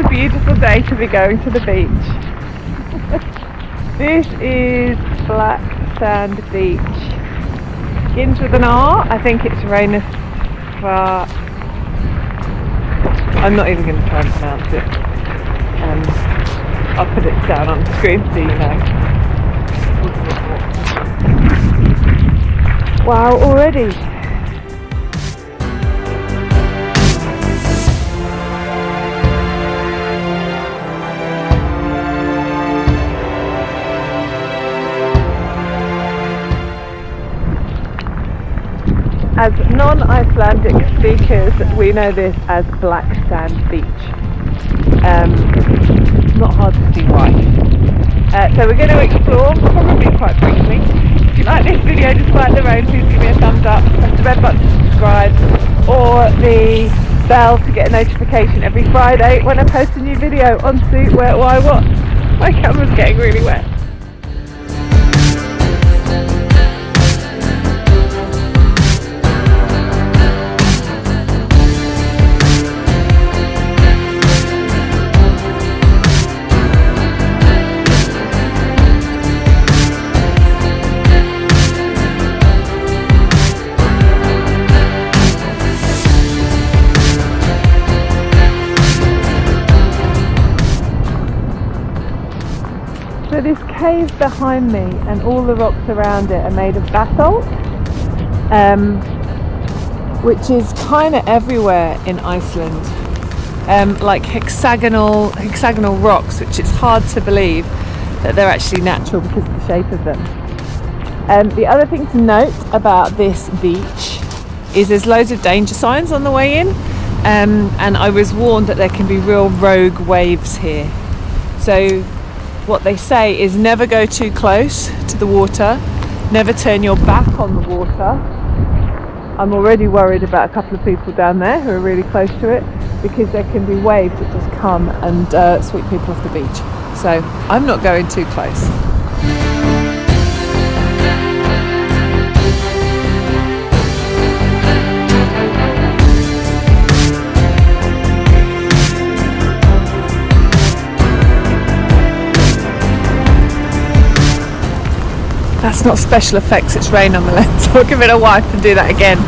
Beautiful day to be going to the beach. This is Black Sand Beach. Begins with an R. I think it's Reynisfjara. I'm not even going to try and pronounce it. I'll put it down on the screen so you know. Wow, already. As non-Icelandic speakers, we know this as Black Sand Beach. Not hard to see why. So we're going to explore, probably quite briefly. If you like this video, just like the road, please give me a thumbs up, press the red button to subscribe, or the bell to get a notification every Friday when I post a new video on Suit, Where, Why, What. My camera's getting really wet. So this cave behind me and all the rocks around it are made of basalt, which is kind of everywhere in Iceland, like hexagonal rocks, which it's hard to believe that they're actually natural because of the shape of them. The other thing to note about this beach is there's loads of danger signs on the way in, and I was warned that there can be real rogue waves here. So what they say is never go too close to the water, never turn your back on the water. I'm already worried about a couple of people down there who are really close to it, because there can be waves that just come and sweep people off the beach. So I'm not going too close. That's not special effects, it's rain on the lens. I'll give it a wipe and do that again.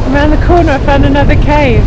Around the corner I found another cave.